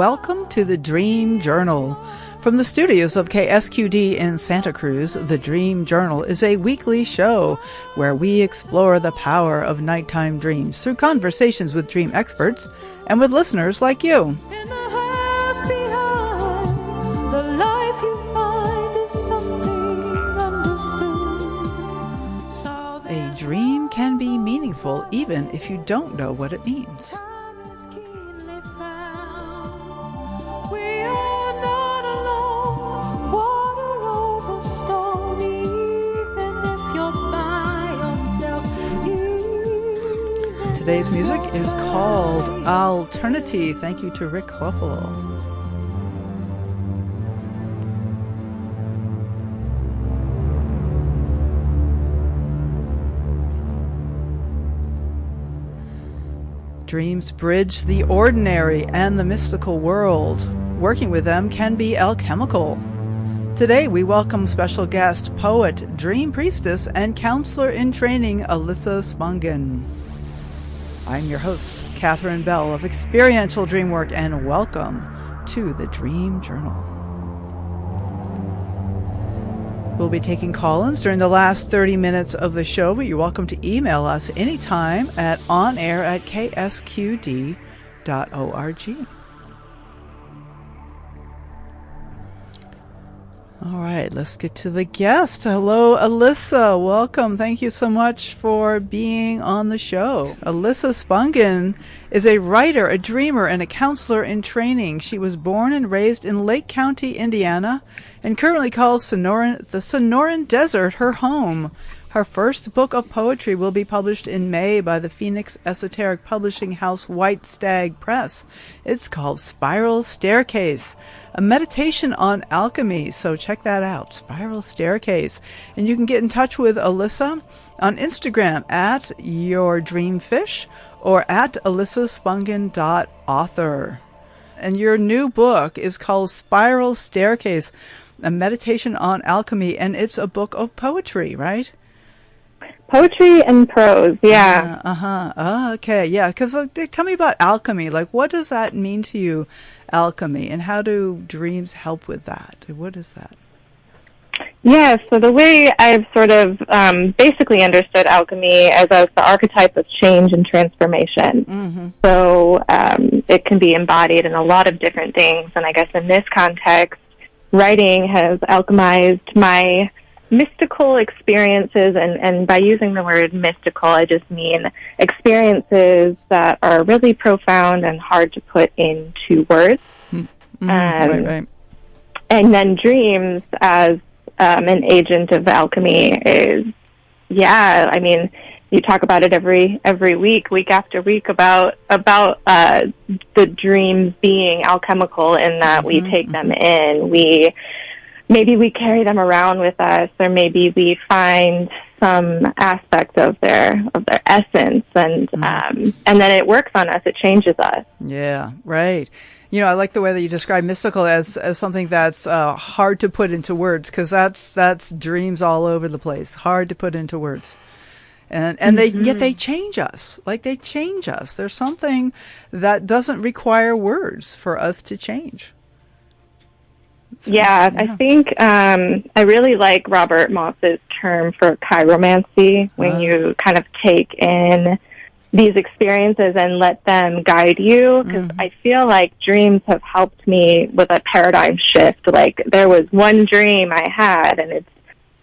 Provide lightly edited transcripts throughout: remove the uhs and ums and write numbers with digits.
welcome to the Dream Journal. From the studios of KSQD in Santa Cruz, the Dream Journal is a weekly show where we explore the power of nighttime dreams through conversations with dream experts and with listeners like you. In the house behind, the life you find is something understood. A dream can be meaningful even if you don't know what it means. Today's music is called Alternity. Thank you to Rick Clough. Dreams bridge the ordinary and the mystical world. Working with them can be alchemical. Today we welcome special guest, poet, dream priestess, and counselor in training, Alyssa Spungen. I'm your host, Catherine Bell of Experiential Dreamwork, and welcome to the Dream Journal. We'll be taking call-ins during the last 30 minutes of the show, but you're welcome to email us anytime at onair@ksqd.org. All right, let's get to the guest. Hello, Alyssa. Welcome. Thank you so much for being on the show. Alyssa Spungen is a writer, a dreamer, and a counselor in training. She was born and raised in Lake County, Indiana, and currently calls the Sonoran Desert her home. Her first book of poetry will be published in May by the Phoenix esoteric publishing house White Stag Press. It's called Spiral Staircase, a meditation on alchemy. So check that out, Spiral Staircase. And you can get in touch with Alyssa on Instagram at yourdreamfish or at alyssaspungen.author. And your new book is called Spiral Staircase, a meditation on alchemy, and it's a book of poetry, right? Poetry and prose, yeah. Okay, yeah. Because tell me about alchemy. Like, what does that mean to you, alchemy, and how do dreams help with that? What is that? Yeah, so the way I've sort of basically understood alchemy as the archetype of change and transformation. Mm-hmm. So it can be embodied in a lot of different things. And I guess in this context, writing has alchemized my mystical experiences, and by using the word mystical, I just mean experiences that are really profound and hard to put into words. Mm-hmm. Right. And then dreams as an agent of alchemy is, I mean, you talk about it every week after week, about the dreams being alchemical in that we take them in, maybe we carry them around with us, or maybe we find some aspect of their essence, and then it works on us. It changes us. Yeah, right. You know, I like the way that you describe mystical as something that's hard to put into words, because that's dreams all over the place, hard to put into words. And they change us. Like, they change us. There's something that doesn't require words for us to change. Yeah, I think I really like Robert Moss's term for chiromancy, when you kind of take in these experiences and let them guide you, because I feel like dreams have helped me with a paradigm shift. Like, there was one dream I had, and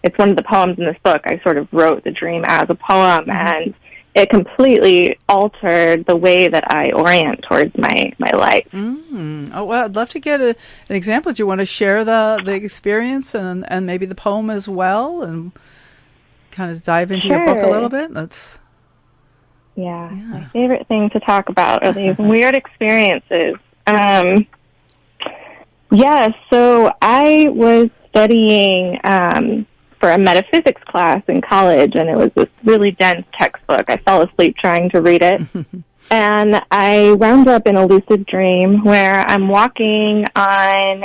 it's one of the poems in this book. I sort of wrote the dream as a poem, and it completely altered the way that I orient towards my life. Oh, well, I'd love to get an example. Do you want to share the experience and maybe the poem as well, and kind of dive into your book a little bit? Yeah, my favorite thing to talk about are these weird experiences. So I was studying for a metaphysics class in college, and it was this really dense textbook. I fell asleep trying to read it. And I wound up in a lucid dream where I'm walking on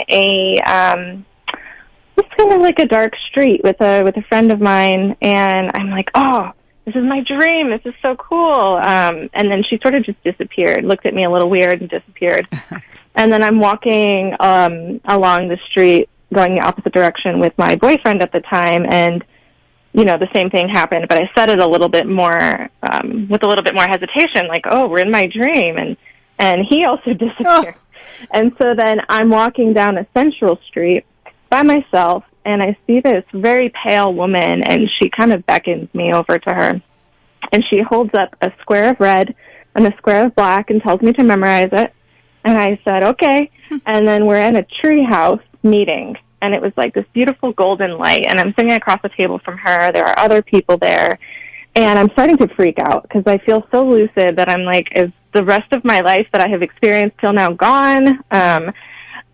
just kind of like a dark street with a friend of mine, and I'm like, oh, this is my dream. This is so cool. And then she sort of just disappeared, looked at me a little weird and disappeared. And then I'm walking along the street, going the opposite direction with my boyfriend at the time, and the same thing happened, but I said it a little bit more, with a little bit more hesitation, like, oh, we're in my dream. And he also disappeared. Oh. And so then I'm walking down a central street by myself, and I see this very pale woman, and she kind of beckons me over to her. And she holds up a square of red and a square of black and tells me to memorize it. And I said, okay. And then we're in a tree house meeting. And it was like this beautiful golden light. And I'm sitting across the table from her. There are other people there. And I'm starting to freak out because I feel so lucid that I'm like, is the rest of my life that I have experienced till now gone?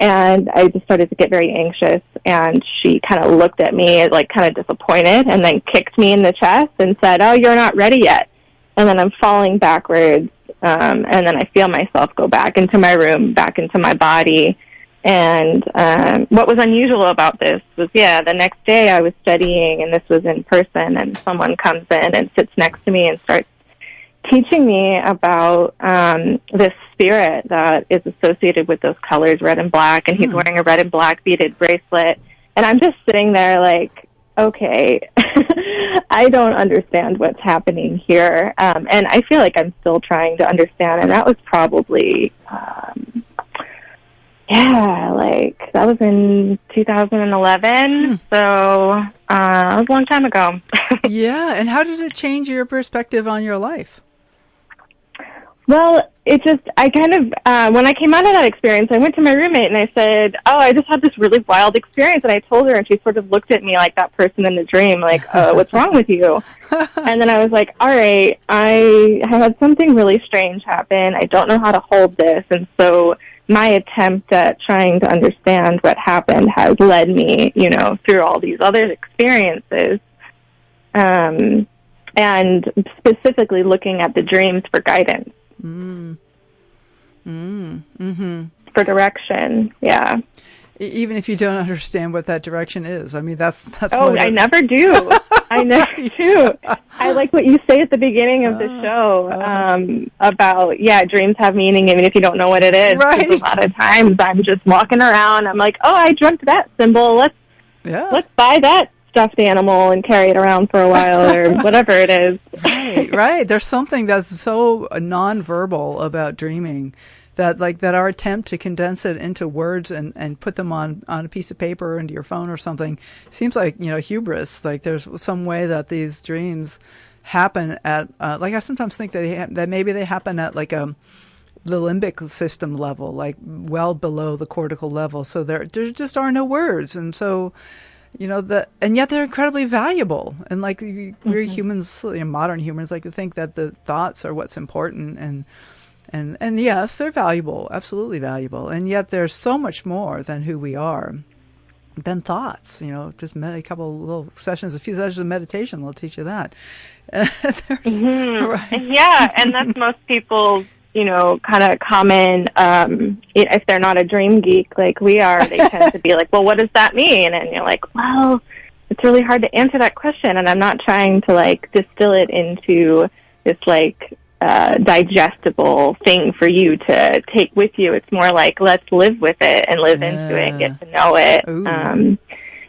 And I just started to get very anxious. And she kind of looked at me like kind of disappointed and then kicked me in the chest and said, oh, you're not ready yet. And then I'm falling backwards. And then I feel myself go back into my room, back into my body. And what was unusual about this was, the next day I was studying, and this was in person, and someone comes in and sits next to me and starts teaching me about this spirit that is associated with those colors, red and black, and he's wearing a red and black beaded bracelet. And I'm just sitting there like, okay, I don't understand what's happening here. And I feel like I'm still trying to understand, and that was probably... that was in 2011, so that was a long time ago. Yeah, and how did it change your perspective on your life? Well, I kind of, when I came out of that experience, I went to my roommate and I said, oh, I just had this really wild experience, and I told her, and she sort of looked at me like that person in the dream, like, what's wrong with you? And then I was like, all right, I had something really strange happen. I don't know how to hold this, and so my attempt at trying to understand what happened has led me, through all these other experiences, and specifically looking at the dreams for guidance, for direction. Yeah. Even if you don't understand what that direction is, I mean, that's. Oh, I never do. I never do. I like what you say at the beginning of the show about, dreams have meaning even if you don't know what it is. Right. A lot of times I'm just walking around. I'm like, oh, I dreamt that symbol. Let's buy that stuffed animal and carry it around for a while or whatever it is. Right. There's something that's so nonverbal about dreaming. That our attempt to condense it into words and put them on a piece of paper or into your phone or something seems like, hubris. Like there's some way that these dreams happen at, I sometimes think that maybe they happen at like the limbic system level, like well below the cortical level. So there just are no words. And so, and yet they're incredibly valuable. And like we're humans, modern humans like to think that the thoughts are what's important, and yes, they're valuable, absolutely valuable. And yet there's so much more than who we are, than thoughts. Just a few sessions of meditation will teach you that. Right. Yeah, and that's most people's, kind of common, if they're not a dream geek like we are, they tend to be like, well, what does that mean? And you're like, well, it's really hard to answer that question. And I'm not trying to distill it into this digestible thing for you to take with you. It's more like, let's live with it and live into it and get to know it.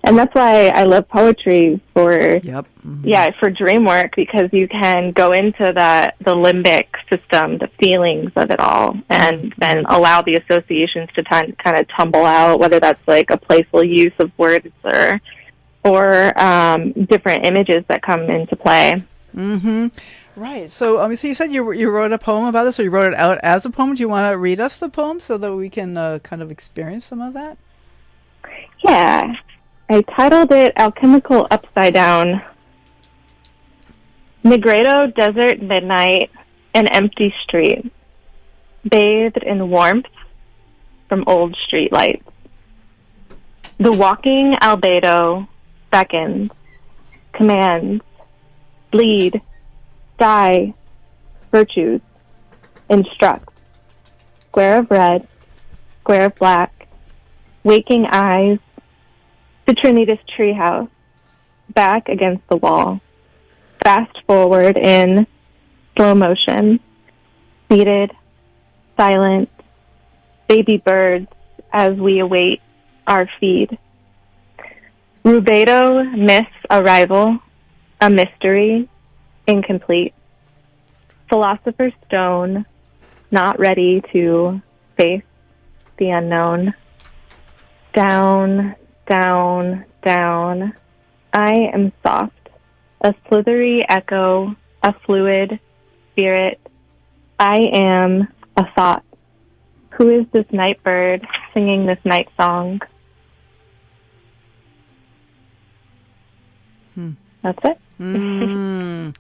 And that's why I love poetry for for dream work, because you can go into the limbic system, the feelings of it all, and then allow the associations to kind of tumble out, whether that's like a playful use of words or different images that come into play. Right. So, so you said you wrote a poem about this, or you wrote it out as a poem. Do you want to read us the poem so that we can kind of experience some of that? Yeah. I titled it Alchemical Upside Down. Negredo desert midnight, an empty street, bathed in warmth from old street lights. The walking albedo beckons, commands, bleed, die, virtues, instructs. Square of red, square of black, waking eyes, Citrinitas treehouse, back against the wall, fast forward in slow motion, seated, silent, baby birds as we await our feed. Rubedo, miss arrival, a mystery, incomplete. Philosopher's stone, not ready to face the unknown. Down, down, down. I am soft, a slithery echo, a fluid spirit. I am a thought. Who is this night bird singing this night song? That's it.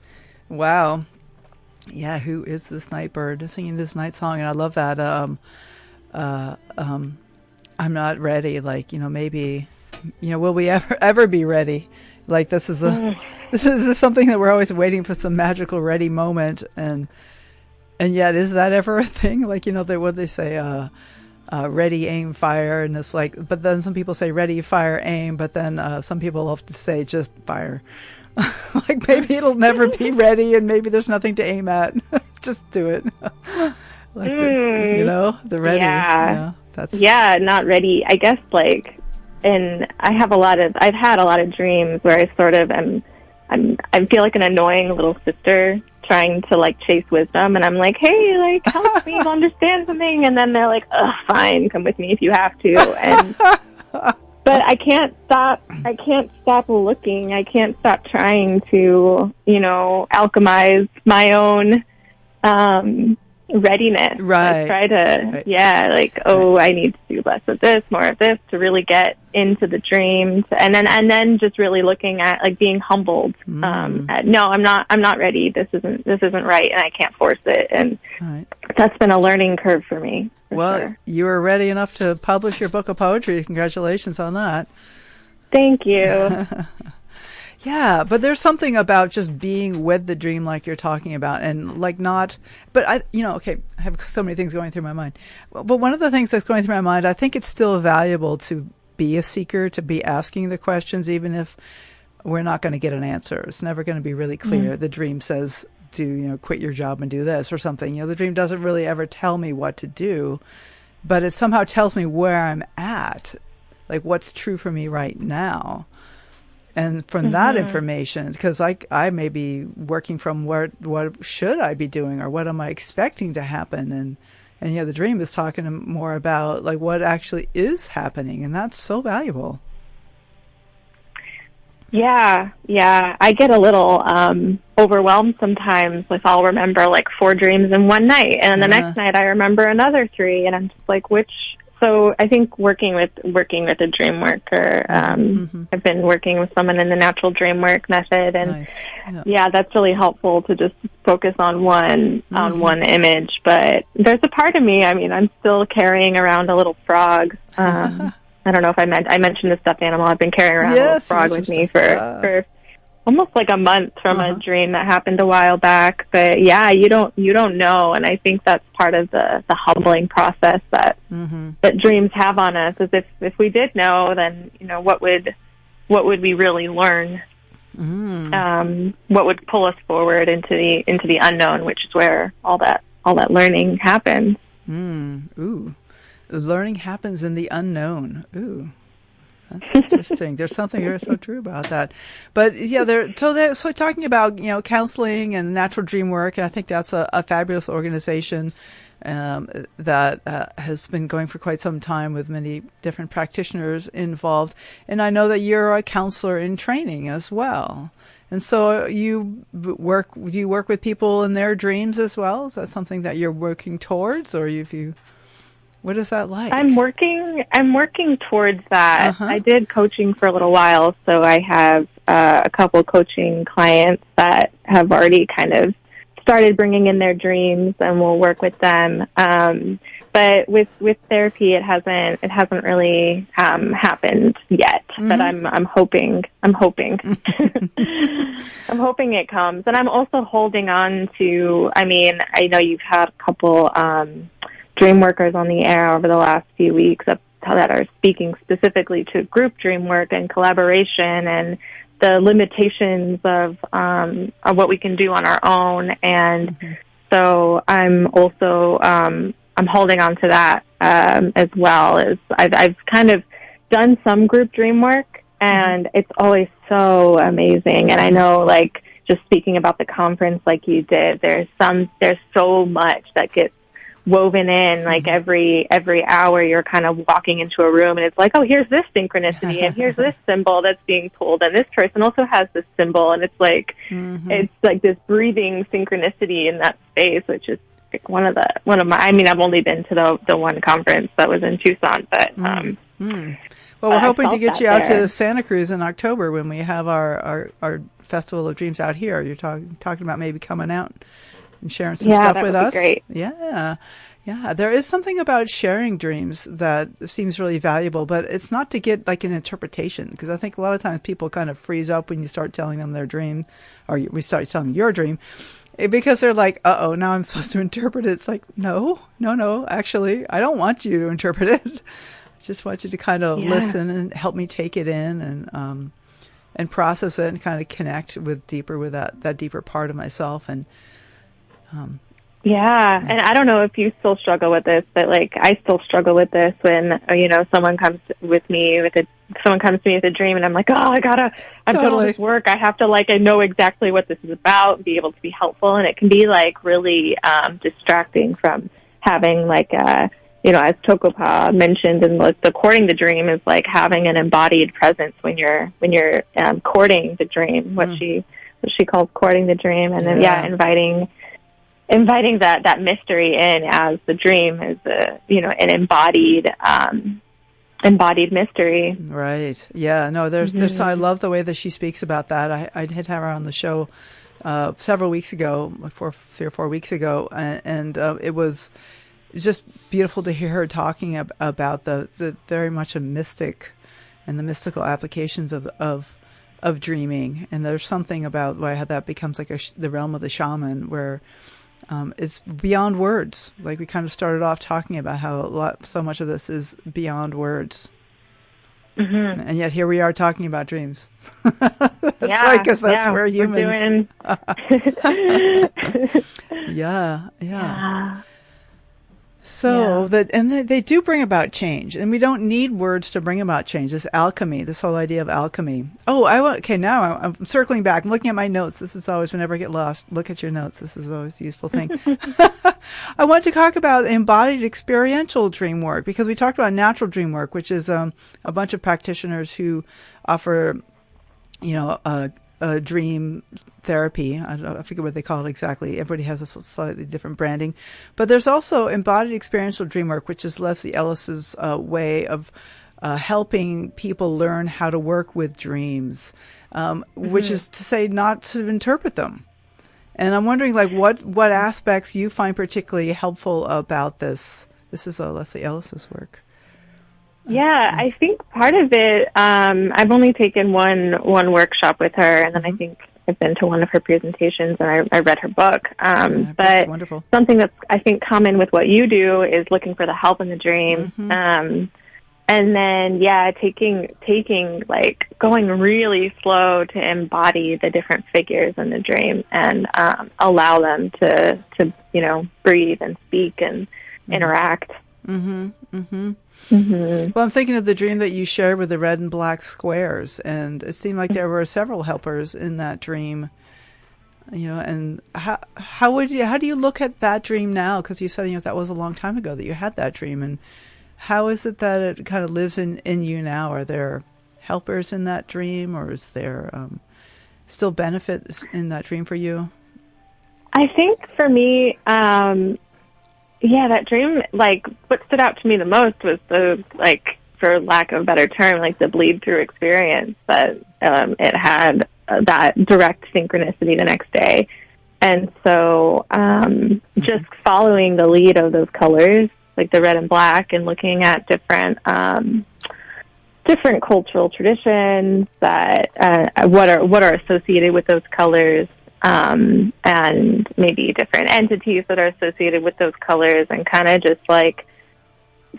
Wow. Yeah, who is this night bird singing this night song? And I love that. I'm not ready. Like, maybe, will we ever be ready? Like, this is this is something that we're always waiting for, some magical ready moment. And yet, is that ever a thing? Like, what they say, ready, aim, fire. And it's like, but then some people say ready, fire, aim. But then some people love to say just fire. Like, maybe it'll never be ready and maybe there's nothing to aim at. Just do it. Like, the ready. Yeah, not ready. I guess, and I've had a lot of dreams where I sort of I feel like an annoying little sister trying to chase wisdom, and I'm like, hey, help me understand something, and then they're like, ugh, fine, come with me if you have to, and but I can't stop looking. I can't stop trying to, alchemize my own readiness. Right. I try to, I need to do less of this, more of this to really get into the dreams, and then just really looking at being humbled. No, I'm not ready. This isn't right, and I can't force it. And that's been a learning curve for me. Sure. You were ready enough to publish your book of poetry. Congratulations on that. Thank you. Yeah, but there's something about just being with the dream like you're talking about, and but I have so many things going through my mind. But one of the things that's going through my mind, I think it's still valuable to be a seeker, to be asking the questions, even if we're not going to get an answer. It's never going to be really clear. The dream says, quit your job and do this or something. The dream doesn't really ever tell me what to do, but it somehow tells me where I'm at, like what's true for me right now. And from that information, because I may be working from what should I be doing, or what am I expecting to happen, and the dream is talking more about what actually is happening, and that's so valuable. Yeah. I get a little overwhelmed sometimes. I'll remember 4 dreams in one night, and the next night I remember another 3, and I'm just like, which? So I think working with a dream worker, I've been working with someone in the natural dream work method, and that's really helpful to just focus on one image. But there's a part of me, I'm still carrying around a little frog. I don't know if I mentioned the stuffed animal. I've been carrying around a little frog with me for almost a month from a dream that happened a while back. But you don't know, and I think that's part of the humbling process that dreams have on us. Is if we did know, then what would we really learn? What would pull us forward into the unknown, which is where all that learning happens. Ooh, learning happens in the unknown. Ooh. That's interesting. There's something very so true about that. But they're talking about counseling and natural dream work, and I think that's a fabulous organization that has been going for quite some time with many different practitioners involved. And I know that you're a counselor in training as well. And so do you work with people in their dreams as well? Is that something that you're working towards, or what is that like? I'm working towards that. I did coaching for a little while, so I have a couple coaching clients that have already kind of started bringing in their dreams, and we'll work with them. But with therapy, it hasn't really happened yet. But I'm hoping I'm hoping it comes. And I'm also holding on to. I know you've had a couple dream workers on the air over the last few weeks that are speaking specifically to group dream work and collaboration and the limitations of what we can do on our own. And so I'm also I'm holding on to that as well. Is I've kind of done some group dream work, and it's always so amazing. And I know, like, just speaking about the conference like you did, there's so much that gets woven in. Like every hour you're kind of walking into a room and it's like, oh, here's this synchronicity and here's this symbol that's being pulled, and this person also has this symbol, and it's like it's like this breathing synchronicity in that space, which is like one of my, I mean, I've only been to the one conference that was in Tucson, but well, we're hoping to get you out to Santa Cruz in October when we have our Festival of Dreams out here. You're talking about maybe coming out and sharing some stuff with us. Great. Yeah. There is something about sharing dreams that seems really valuable, but it's not to get like an interpretation, because I think a lot of times people kind of freeze up when you start telling them their dream, or we start telling them your dream, because they're like, uh-oh, now I'm supposed to interpret it. It's like, no, actually, I don't want you to interpret it. I just want you to kind of listen and help me take it in and process it and kind of connect with that deeper part of myself. And and I don't know if you still struggle with this, but like I still struggle with this when someone comes to me with a dream, and I'm like, oh, I've done all this work. I have to I know exactly what this is about and be able to be helpful, and it can be like really distracting from having as Tokopa mentioned, and the courting the dream is like having an embodied presence when you're courting the dream, what she calls courting the dream, and then inviting that mystery in as the dream is an embodied mystery. Right. Yeah. No, there's I love the way that she speaks about that. I did have her on the show several weeks ago, 3 or 4 weeks ago, and it was just beautiful to hear her talking about the very much a mystic and the mystical applications of dreaming. And there's something about how that becomes like the realm of the shaman, where it's beyond words. Like we kind of started off talking about how so much of this is beyond words. And yet here we are talking about dreams. That's right, because that's where humans. Yeah. So they do bring about change, and we don't need words to bring about change. This alchemy, this whole idea of alchemy. Oh, now I'm circling back. I'm looking at my notes. This is always, whenever I get lost, look at your notes. This is always a useful thing. I want to talk about embodied experiential dream work, because we talked about natural dream work, which is a bunch of practitioners who offer, a dream therapy. I forget what they call it exactly. Everybody has a slightly different branding. But there's also embodied experiential dream work, which is Leslie Ellis's way of helping people learn how to work with dreams, which is to say not to interpret them. And I'm wondering, what aspects you find particularly helpful about this. This is Leslie Ellis's work. Yeah, I think part of it, I've only taken one workshop with her, and then I think I've been to one of her presentations, and I read her book. But wonderful. Something that's, I think, common with what you do is looking for the help in the dream. And then, taking going really slow to embody the different figures in the dream and allow them to breathe and speak and interact. Well, I'm thinking of the dream that you shared with the red and black squares, and it seemed like there were several helpers in that dream. And how do you look at that dream now? Because you said that was a long time ago that you had that dream, and how is it that it kind of lives in you now? Are there helpers in that dream, or is there still benefits in that dream for you? I think for me, that dream, what stood out to me the most was the, for lack of a better term, the bleed through experience that it had that direct synchronicity the next day. And so just following the lead of those colors, like the red and black, and looking at different cultural traditions that what are associated with those colors, and maybe different entities that are associated with those colors, and kind of just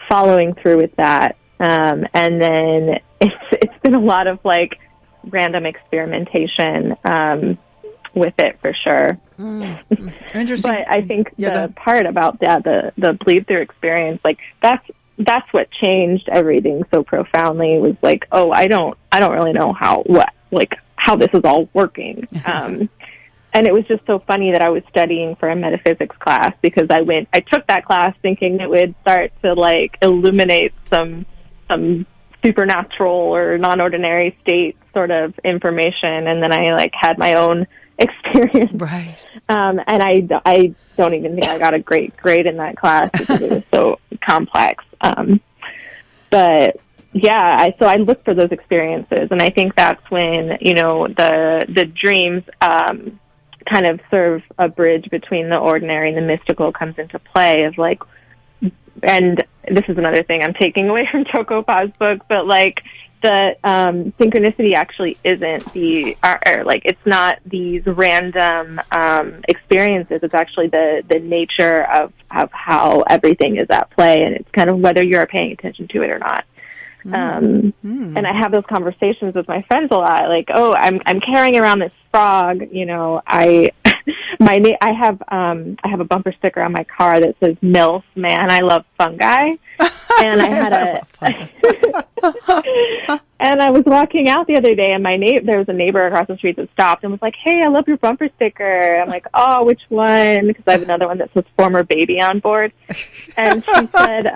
following through with that. And then it's been a lot of random experimentation with it, for sure. Interesting. But I think Yeah, the part about that, the bleed through experience, like that's what changed everything so profoundly. Was like, oh, I don't really know how this is all working. And it was just so funny that I was studying for a metaphysics class, because I took that class thinking it would start to like illuminate some supernatural or non-ordinary state sort of information, and then I like had my own experience. right. And I don't even think I got a great grade in that class because it was so complex. But yeah, so I look for those experiences, and I think that's when, you know, the dreams kind of serve a bridge between the ordinary and the mystical comes into play, of like, and this is another thing I'm taking away from Choco Pa's book, but like the synchronicity actually isn't like it's not these random experiences. It's actually the nature of how everything is at play, and it's kind of whether you're paying attention to it or not. And I have those conversations with my friends a lot, like, oh, I'm carrying around this frog, you know, I have a bumper sticker on my car that says MILF, man, I love fungi. And I had and I was walking out the other day, and there was a neighbor across the street that stopped and was like, hey, I love your bumper sticker. I'm like, oh, which one? Because I have another one that says former baby on board. And she said,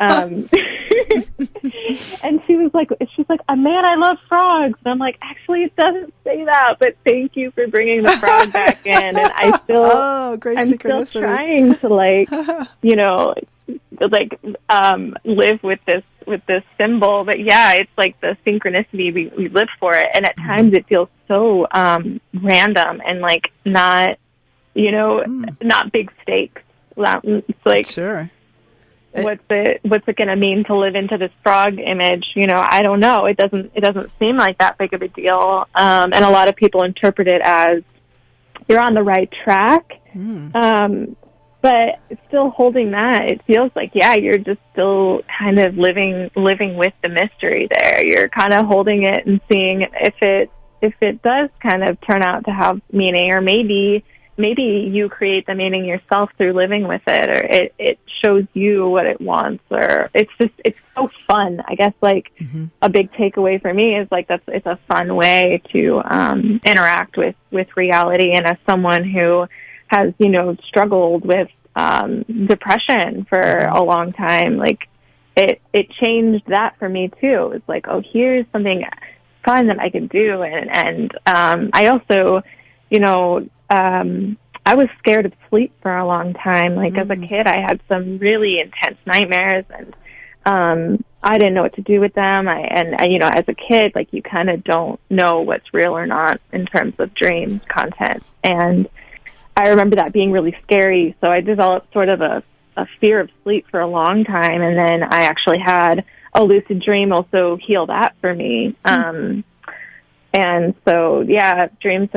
and she's like, man, I love frogs. And I'm like, actually, it doesn't say that, but thank you for bringing the frog back in. And I'm still trying to like, you know, like live with this symbol. But yeah, it's like the synchronicity, we live for it, and at times it feels so random and like not, you know, not big stakes. It's like, sure, what's it going to mean to live into this frog image? You know, I don't know. It doesn't seem like that big of a deal, and a lot of people interpret it as you're on the right track. But still holding that, it feels like, yeah, you're just still kind of living with the mystery there. You're kind of holding it and seeing if it does kind of turn out to have meaning, or maybe you create the meaning yourself through living with it, or it shows you what it wants, or it's so fun. I guess like a big takeaway for me is like it's a fun way to interact with reality. And as someone who has, you know, struggled with depression for a long time, like it changed that for me too. It's like, oh, here's something fun that I can do. And I also, you know, I was scared of sleep for a long time. Like as a kid, I had some really intense nightmares, and I didn't know what to do with them. And you know, as a kid, like you kind of don't know what's real or not in terms of dream content. And I remember that being really scary. So I developed sort of a fear of sleep for a long time. And then I actually had a lucid dream also heal that for me. And so, yeah, dreams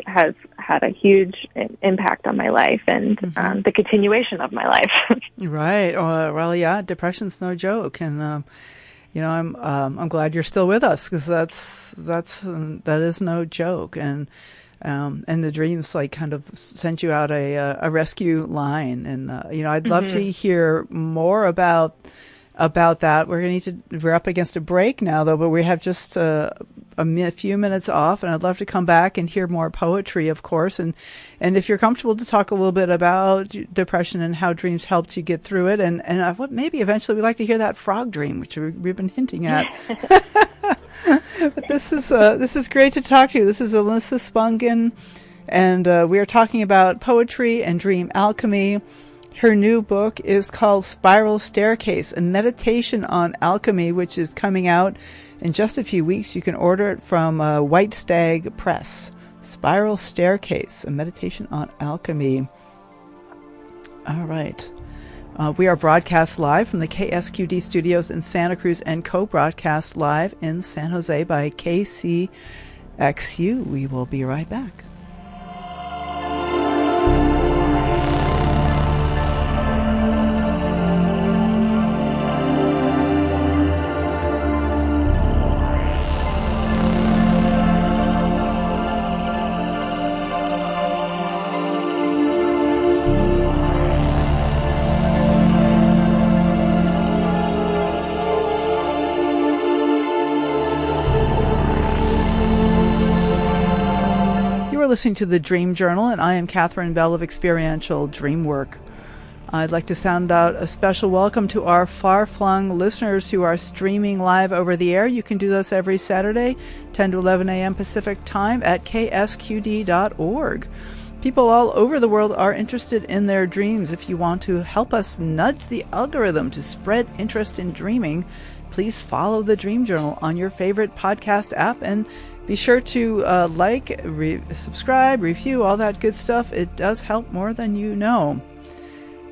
has had a huge impact on my life and the continuation of my life. Right. Well, yeah, depression's no joke. And, you know, I'm glad you're still with us, because that is no joke. And the dreams like kind of sent you out a rescue line. And, you know, I'd love to hear more about that. We're up against a break now though, but we have just a few minutes off, and I'd love to come back and hear more poetry, of course. And if you're comfortable to talk a little bit about depression and how dreams helped you get through it. And what maybe eventually we'd like to hear that frog dream, which we've been hinting at. But this is great to talk to you. This is Alyssa Spungen, and we are talking about poetry and dream alchemy. Her new book is called Spiral Staircase, a meditation on alchemy, which is coming out in just a few weeks. You can order it from White Stag Press. Spiral Staircase, a meditation on alchemy. All right. We are broadcast live from the KSQD studios in Santa Cruz and co-broadcast live in San Jose by KCXU. We will be right back. You're listening to the Dream Journal, and I am Catherine Bell of Experiential Dreamwork. I'd like to sound out a special welcome to our far-flung listeners who are streaming live over the air. You can do this every Saturday, 10 to 11 a.m. Pacific Time at ksqd.org. People all over the world are interested in their dreams. If you want to help us nudge the algorithm to spread interest in dreaming, please follow the Dream Journal on your favorite podcast app and be sure to subscribe, review, all that good stuff. It does help more than you know.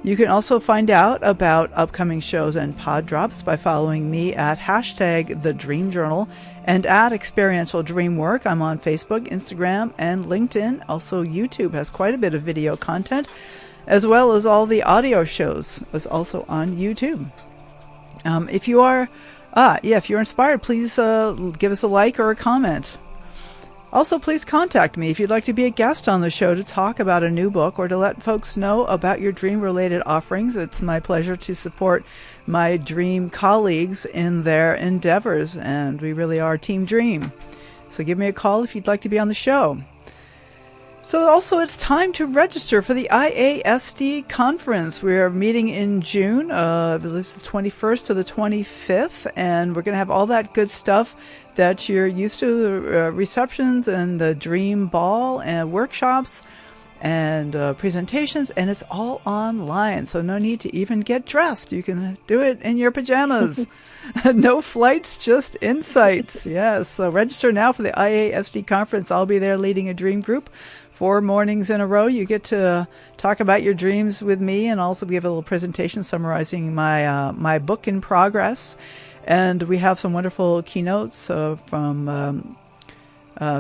You can also find out about upcoming shows and pod drops by following me at #TheDreamJournal and at Experiential Dreamwork. I'm on Facebook, Instagram, and LinkedIn. Also, YouTube has quite a bit of video content, as well as all the audio shows is also on YouTube. If you're inspired, please give us a like or a comment. Also, please contact me if you'd like to be a guest on the show to talk about a new book or to let folks know about your dream-related offerings. It's my pleasure to support my dream colleagues in their endeavors, and we really are Team Dream. So give me a call if you'd like to be on the show. So also, it's time to register for the IASD conference. We're meeting in June. This is 21st to the 25th, and we're going to have all that good stuff that you're used to, the receptions and the dream ball and workshops and presentations, and it's all online, so no need to even get dressed. You can do it in your pajamas. No flights, just insights. Yes, so register now for the IASD conference. I'll be there leading a dream group 4 mornings in a row. You get to talk about your dreams with me and also give a little presentation summarizing my book in progress. And we have some wonderful keynotes from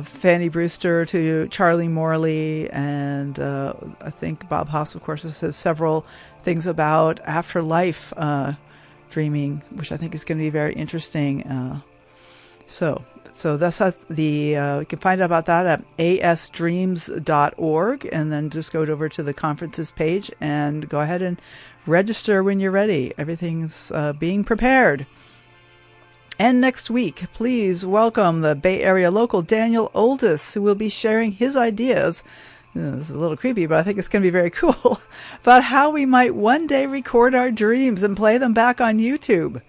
Fanny Brewster to Charlie Morley, and I think Bob Haas, of course, says several things about afterlife dreaming, which I think is going to be very interesting. So that's you can find out about that at asdreams.org, and then just go over to the conferences page and go ahead and register when you're ready. Everything's being prepared. And next week, please welcome the Bay Area local Daniel Oldis, who will be sharing his ideas. This is a little creepy, but I think it's going to be very cool, about how we might one day record our dreams and play them back on YouTube.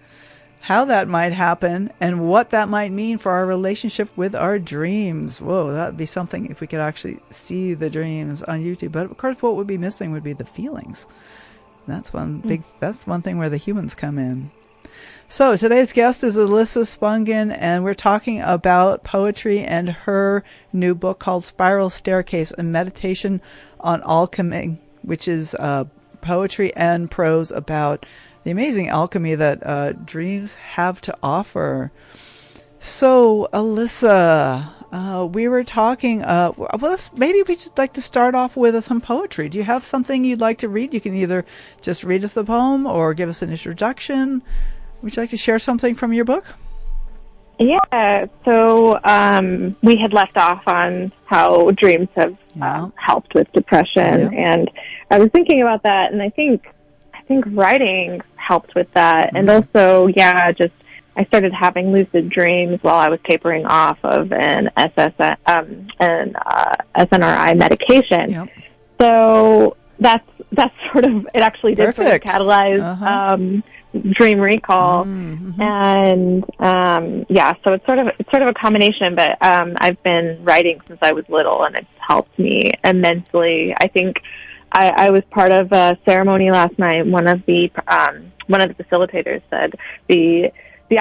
How that might happen and what that might mean for our relationship with our dreams. Whoa, that would be something if we could actually see the dreams on YouTube. But of course, what would be missing would be the feelings. That's one thing where the humans come in. So today's guest is Alyssa Spungen, and we're talking about poetry and her new book called Spiral Staircase, a meditation on alchemy, which is poetry and prose about the amazing alchemy that dreams have to offer. So, Alyssa, we were talking, maybe we should like to start off with some poetry. Do you have something you'd like to read? You can either just read us the poem or give us an introduction. Would you like to share something from your book? Yeah, so we had left off on how dreams have helped with depression, and I was thinking about that, and I think writing helped with that, and also, I started having lucid dreams while I was tapering off of an SNRI medication. Yep. So that's sort of, it actually did sort of catalyze dream recall, and so it's sort of a combination. But I've been writing since I was little, and it's helped me immensely. I think I was part of a ceremony last night. One of the facilitators said the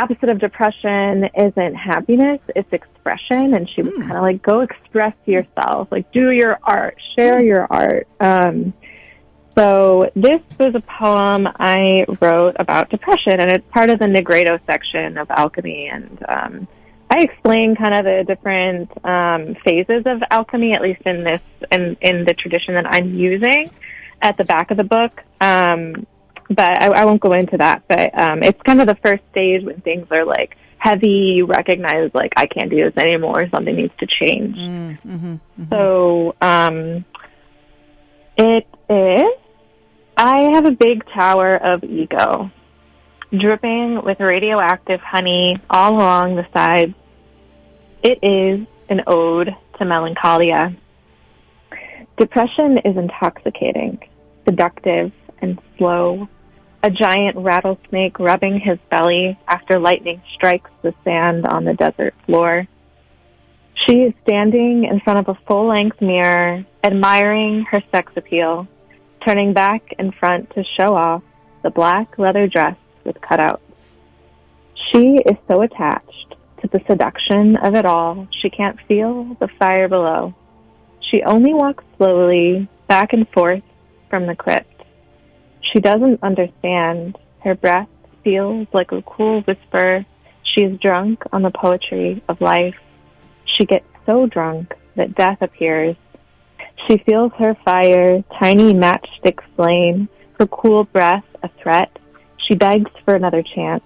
opposite of depression isn't happiness, it's expression, and she was kind of like, go express yourself, like do your art, share your art. So this was a poem I wrote about depression, and it's part of the Negredo section of alchemy. And I explain kind of the different phases of alchemy, at least in the tradition that I'm using, at the back of the book. But I won't go into that. But it's kind of the first stage when things are like heavy. You recognize like I can't do this anymore. Something needs to change. So it is. I have a big tower of ego, dripping with radioactive honey all along the sides. It is an ode to melancholia, Depression is intoxicating, seductive, and slow. A giant rattlesnake rubbing his belly after lightning strikes the sand on the desert floor. She is standing in front of a full-length mirror, admiring her sex appeal, turning back and front to show off the black leather dress with cutouts. She is so attached to the seduction of it all, she can't feel the fire below. She only walks slowly back and forth from the crypt. She doesn't understand. Her breath feels like a cool whisper. She is drunk on the poetry of life. She gets so drunk that death appears. She feels her fire, tiny matchstick flame, her cool breath a threat. She begs for another chance.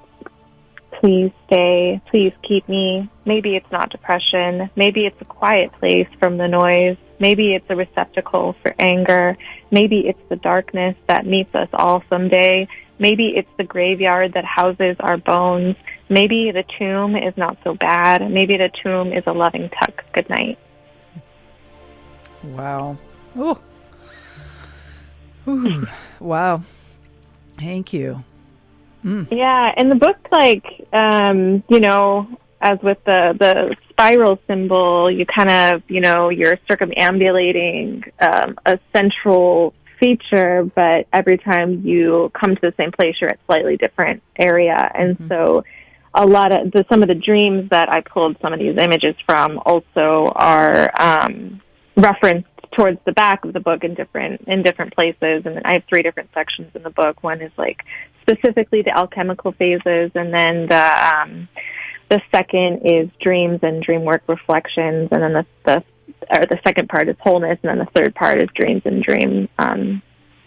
Please stay. Please keep me. Maybe it's not depression. Maybe it's a quiet place from the noise. Maybe it's a receptacle for anger. Maybe it's the darkness that meets us all someday. Maybe it's the graveyard that houses our bones. Maybe the tomb is not so bad. Maybe the tomb is a loving tuck. Good night. Wow. Oh. Ooh. Wow. Thank you. Yeah, in the book, as with the spiral symbol, you kind of, you're circumambulating a central feature, but every time you come to the same place, you're at a slightly different area. And so a lot of some of the dreams that I pulled some of these images from also are referenced towards the back of the book in different places. And I have 3 different sections in the book. One is specifically the alchemical phases, and then the second is dreams and dream work reflections, and then the second part is wholeness, and then the third part is dreams and dream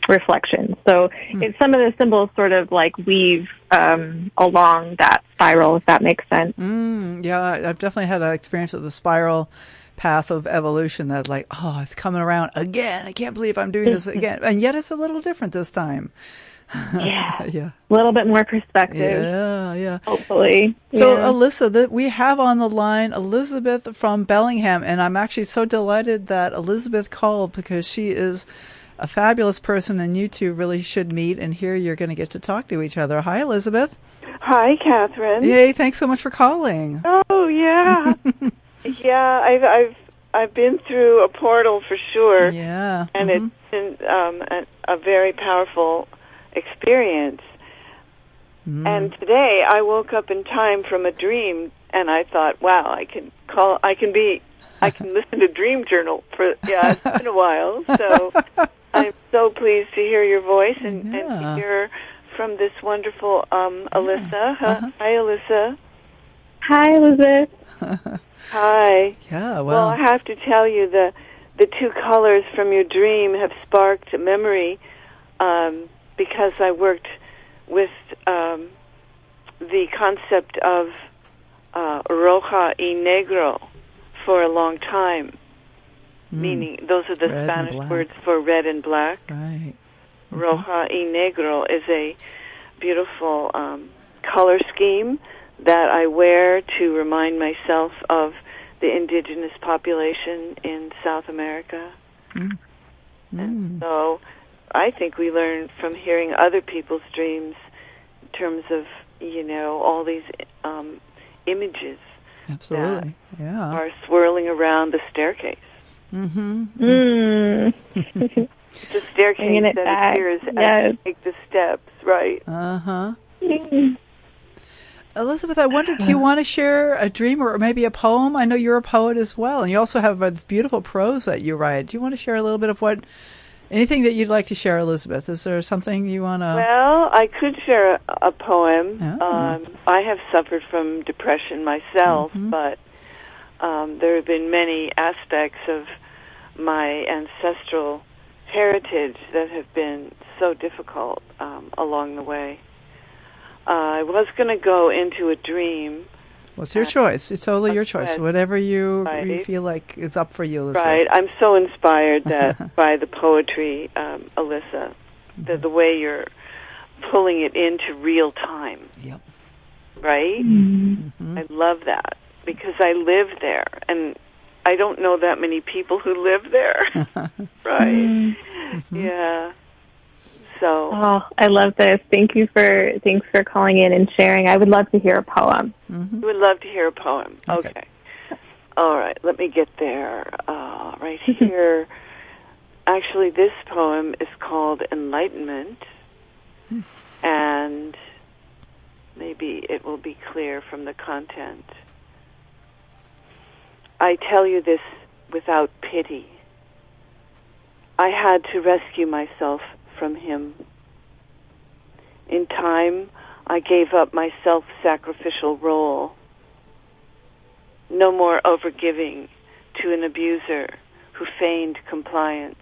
reflections. So it's some of the symbols sort of weave along that spiral, if that makes sense. Yeah, I've definitely had an experience with the spiral path of evolution that it's coming around again. I can't believe I'm doing this again. And yet it's a little different this time. Yeah. Yeah. A little bit more perspective. Yeah. Hopefully. So, yeah. Alyssa, we have on the line Elizabeth from Bellingham, and I'm actually so delighted that Elizabeth called because she is a fabulous person, and you two really should meet, and here you're going to get to talk to each other. Hi, Elizabeth. Hi, Catherine. Yay, thanks so much for calling. Oh, yeah. Yeah, I've been through a portal for sure. Yeah. And it's been a very powerful experience. And today I woke up in time from a dream, and I thought, wow, I can listen to Dream Journal for, it's been a while. So I'm so pleased to hear your voice and to hear from this wonderful Alyssa. Hi, Alyssa. Hi, Elizabeth. Hi. Yeah, Well, I have to tell you, the 2 colors from your dream have sparked a memory because I worked with the concept of roja y negro for a long time, meaning those are the Red Spanish words for red and black. Right. Roja y negro is a beautiful color scheme that I wear to remind myself of the indigenous population in South America. And so I think we learn from hearing other people's dreams in terms of, all these images Absolutely. that are swirling around the staircase. It's a staircase that appears as you take the steps, right? Elizabeth, I wondered, do you want to share a dream or maybe a poem? I know you're a poet as well, and you also have this beautiful prose that you write. Do you want to share a little bit of anything that you'd like to share, Elizabeth? Is there something you want to... Well, I could share a poem. I have suffered from depression myself, but there have been many aspects of my ancestral heritage that have been so difficult along the way. I was going to go into a dream. Well, it's your choice. It's totally your choice. Whatever you feel like is up for you, Elizabeth. Right. I'm so inspired by the poetry, Alyssa, the way you're pulling it into real time. Yep. Right? I love that because I live there. And I don't know that many people who live there. Right. Yeah. So. Oh, I love this. Thanks for calling in and sharing. I would love to hear a poem. You would love to hear a poem. Okay. All right, let me get there. Right here. Actually, this poem is called Enlightenment, and maybe it will be clear from the content. I tell you this without pity. I had to rescue myself from him. In time, I gave up my self-sacrificial role. No more overgiving to an abuser who feigned compliance.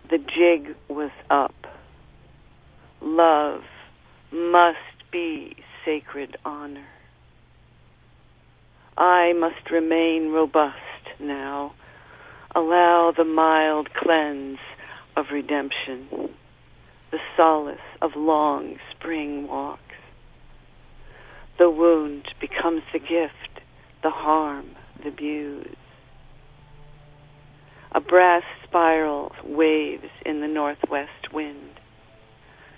The jig was up. Love must be sacred honor. I must remain robust now. Allow the mild cleanse of redemption, the solace of long spring walks. The wound becomes the gift, the harm, the abuse. A brass spiral waves in the northwest wind.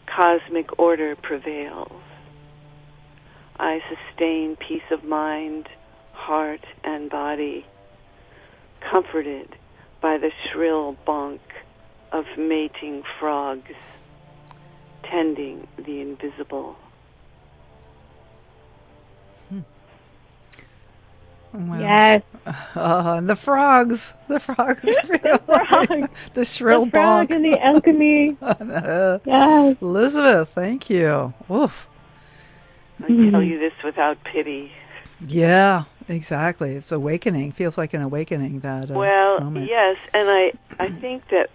Cosmic order prevails. I sustain peace of mind, heart, and body, comforted by the shrill bonk of mating frogs, tending the invisible. Wow. Yes. And the frogs. The frogs. The shrill the frog bonk. and the alchemy. Yes. Elizabeth, thank you. Oof. I tell you this without pity. Yeah, exactly. It's awakening. Feels like an awakening, that moment. Yes, and I think that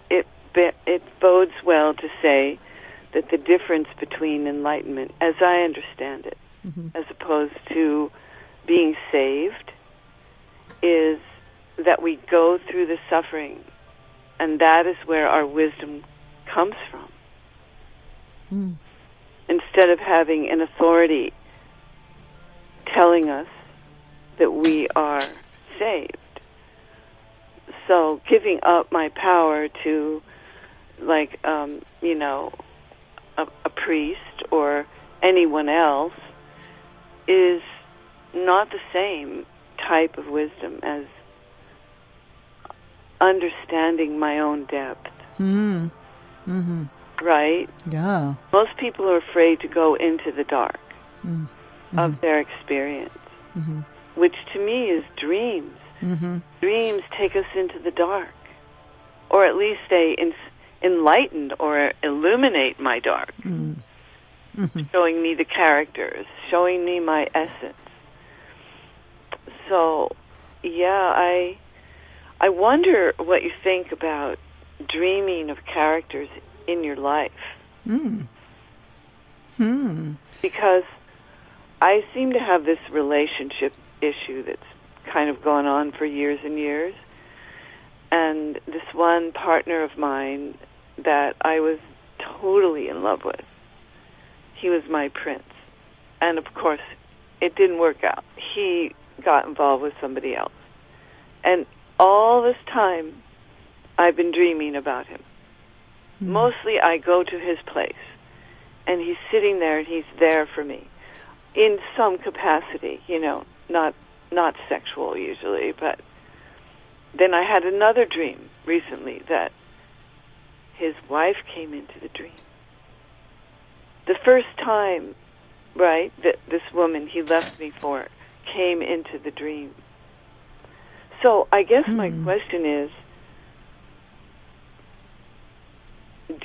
it bodes well to say that the difference between enlightenment, as I understand it, as opposed to being saved, is that we go through the suffering, and that is where our wisdom comes from. Instead of having an authority telling us that we are saved. So giving up my power to, like, a priest or anyone else is not the same type of wisdom as understanding my own depth. Right? Yeah. Most people are afraid to go into the dark of their experience, which to me is dreams. Dreams take us into the dark, or at least they enlighten or illuminate my dark, showing me the characters, showing me my essence. So, yeah, I wonder what you think about dreaming of characters in your life. Because I seem to have this relationship issue that's kind of gone on for years and years. And this one partner of mine that I was totally in love with, he was my prince. And of course, it didn't work out. He got involved with somebody else. And all this time, I've been dreaming about him. Mostly I go to his place, and he's sitting there, and he's there for me in some capacity, not sexual usually, but then I had another dream recently that his wife came into the dream. The first time, right, that this woman he left me for came into the dream. So I guess my question is,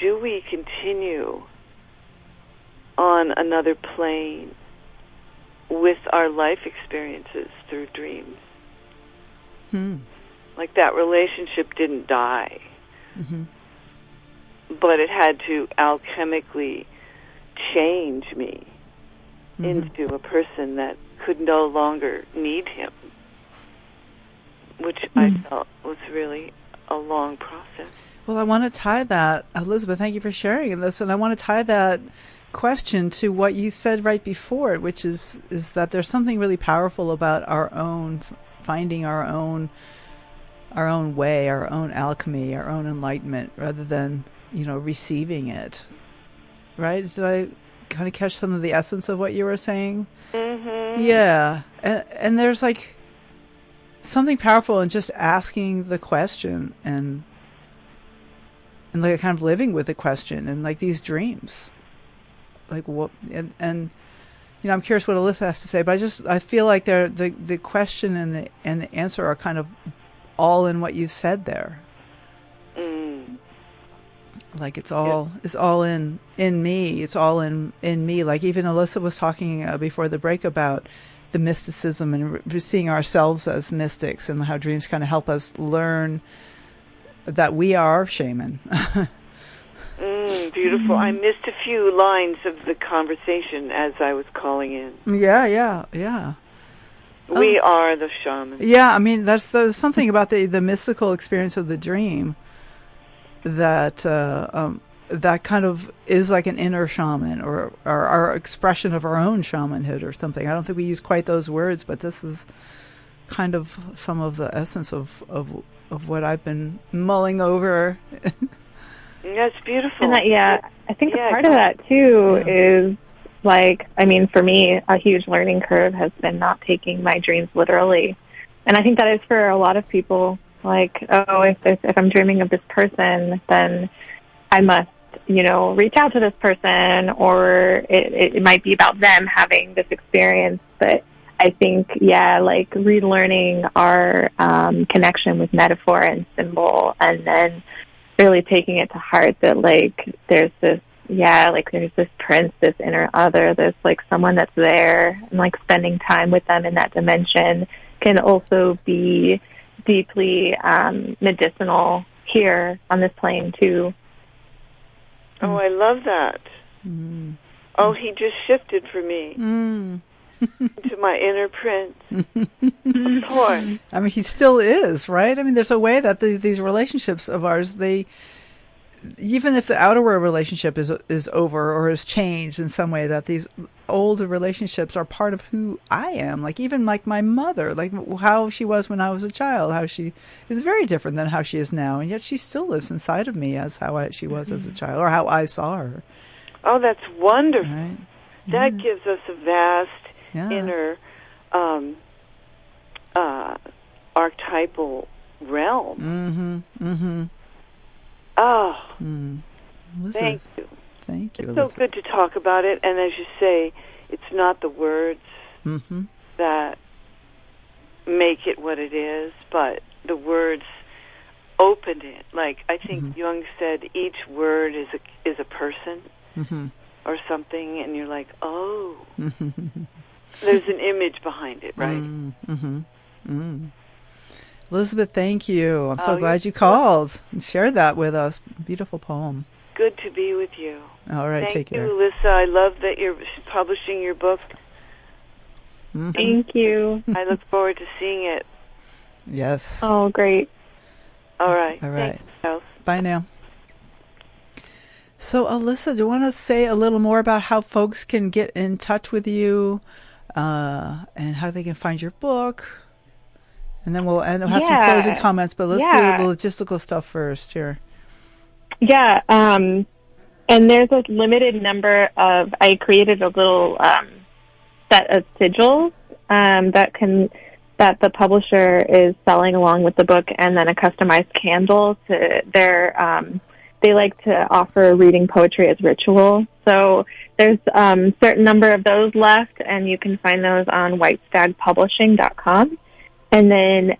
do we continue on another plane with our life experiences through dreams? Like that relationship didn't die, but it had to alchemically change me into a person that could no longer need him, which I felt was really a long process. Well, I want to tie that, Elizabeth, thank you for sharing this, and I want to tie that question to what you said right before it, which is that there's something really powerful about our own finding our own way, our own alchemy, our own enlightenment, rather than, receiving it. Right? Did I kind of catch some of the essence of what you were saying? Mm-hmm. Yeah. And there's like something powerful in just asking the question and like kind of living with the question and like these dreams. Like what, and I'm curious what Alyssa has to say, but I feel like the question and the answer are kind of all in what you said there. Mm. Like it's all in me. It's all in me. Like even Alyssa was talking before the break about the mysticism and seeing ourselves as mystics, and how dreams kind of help us learn that we are shaman. Beautiful. I missed a few lines of the conversation as I was calling in. Yeah. We are the shamans. Yeah, I mean, there's something about the mystical experience of the dream that that kind of is like an inner shaman, or our expression of our own shamanhood or something. I don't think we use quite those words, but this is kind of some of the essence of what I've been mulling over. That's beautiful. And I think a part of that too is like, I mean, for me, a huge learning curve has been not taking my dreams literally. And I think that is for a lot of people. Like, if I'm dreaming of this person, then I must, reach out to this person, or it might be about them having this experience. But I think, like relearning our connection with metaphor and symbol, and then really taking it to heart that like there's this prince, this inner other, there's like someone that's there, and like spending time with them in that dimension can also be deeply medicinal here on this plane too. Oh, I love that. Mm. Oh, he just shifted for me to my inner prince. Of course. I mean, he still is, right? I mean, there's a way that these relationships of ours, even if the outer world relationship is over or has changed in some way, that these older relationships are part of who I am. Like even like my mother, like how she was when I was a child, how she is very different than how she is now, and yet she still lives inside of me as how she was as a child, or how I saw her. Oh, that's wonderful. Right? That gives us a vast inner archetypal realm. Oh, thank you. Thank you. It's Elizabeth. so good to talk about it, and as you say, it's not the words that make it what it is, but the words open it. Like I think Jung said, each word is a person or something, and you're like, oh, there's an image behind it, right? Elizabeth, thank you. I'm so glad you called and shared that with us. Beautiful poem. Good to be with you. All right, take care. Thank you, Alyssa. I love that you're publishing your book. Thank you. I look forward to seeing it. Yes. Oh, great. All right. All right. Thanks, bye now. So, Alyssa, do you want to say a little more about how folks can get in touch with you and how they can find your book? And then we'll have some closing comments, but let's do the logistical stuff first here. Yeah, and there's a limited number of, I created a little set of sigils that the publisher is selling along with the book, and then a customized candle to they like to offer reading poetry as ritual. So there's a certain number of those left, and you can find those on whitestagpublishing.com. And then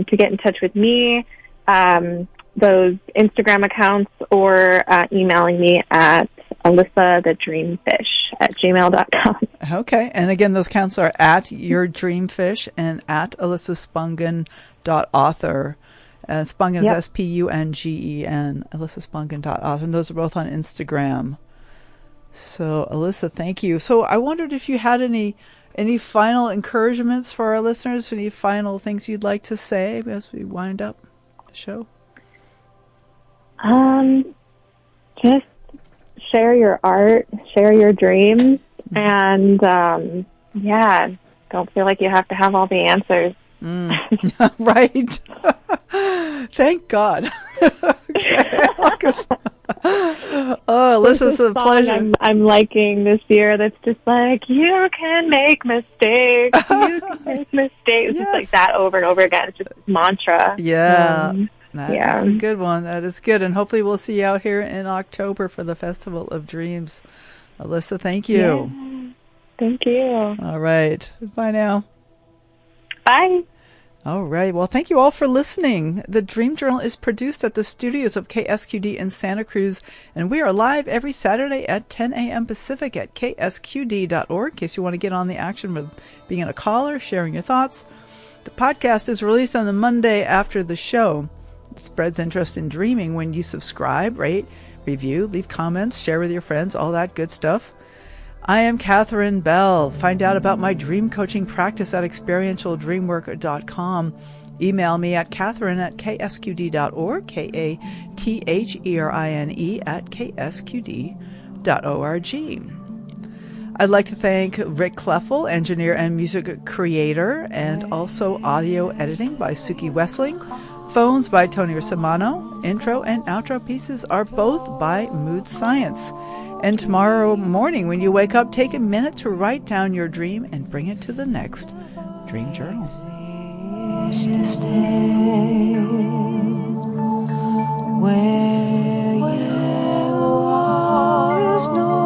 to get in touch with me, those Instagram accounts, or emailing me at alyssa@gmail.com. Okay. And again, those accounts are at yourdreamfish and at alyssaspungen.author. Spungen is Spungen, alyssaspungen.author. And those are both on Instagram. So, Alyssa, thank you. So I wondered if you had any final encouragements for our listeners, any final things you'd like to say as we wind up the show? Just share your art, share your dreams, and don't feel like you have to have all the answers. Right. Thank God. Okay. Oh, There's Alyssa, it's this a song pleasure. I'm liking this year that's just like, you can make mistakes, you can make mistakes. It's just like Yes. that over and over again. It's just this mantra. Yeah. That Yeah. is a good one. That is good. And hopefully we'll see you out here in October for the Festival of Dreams. Alyssa, thank you. Yeah. Thank you. All right. Bye now. Bye. All right. Well, thank you all for listening. The Dream Journal is produced at the studios of KSQD in Santa Cruz, and we are live every Saturday at 10 a.m. Pacific at ksqd.org in case you want to get on the action with being a caller, sharing your thoughts. The podcast is released on the Monday after the show. It spreads interest in dreaming when you subscribe, rate, review, leave comments, share with your friends, all that good stuff. I am Catherine Bell. Find out about my dream coaching practice at experientialdreamwork.com. Email me at catherine@ksqd.org, KATHERINE @ksqd.org. I'd like to thank Rick Kleffel, engineer and music creator, and also audio editing by Suki Wessling. Phones by Tony Rosamano. Intro and outro pieces are both by Mood Science. And tomorrow morning when you wake up, take a minute to write down your dream and bring it to the next Dream Journal. Where you are is no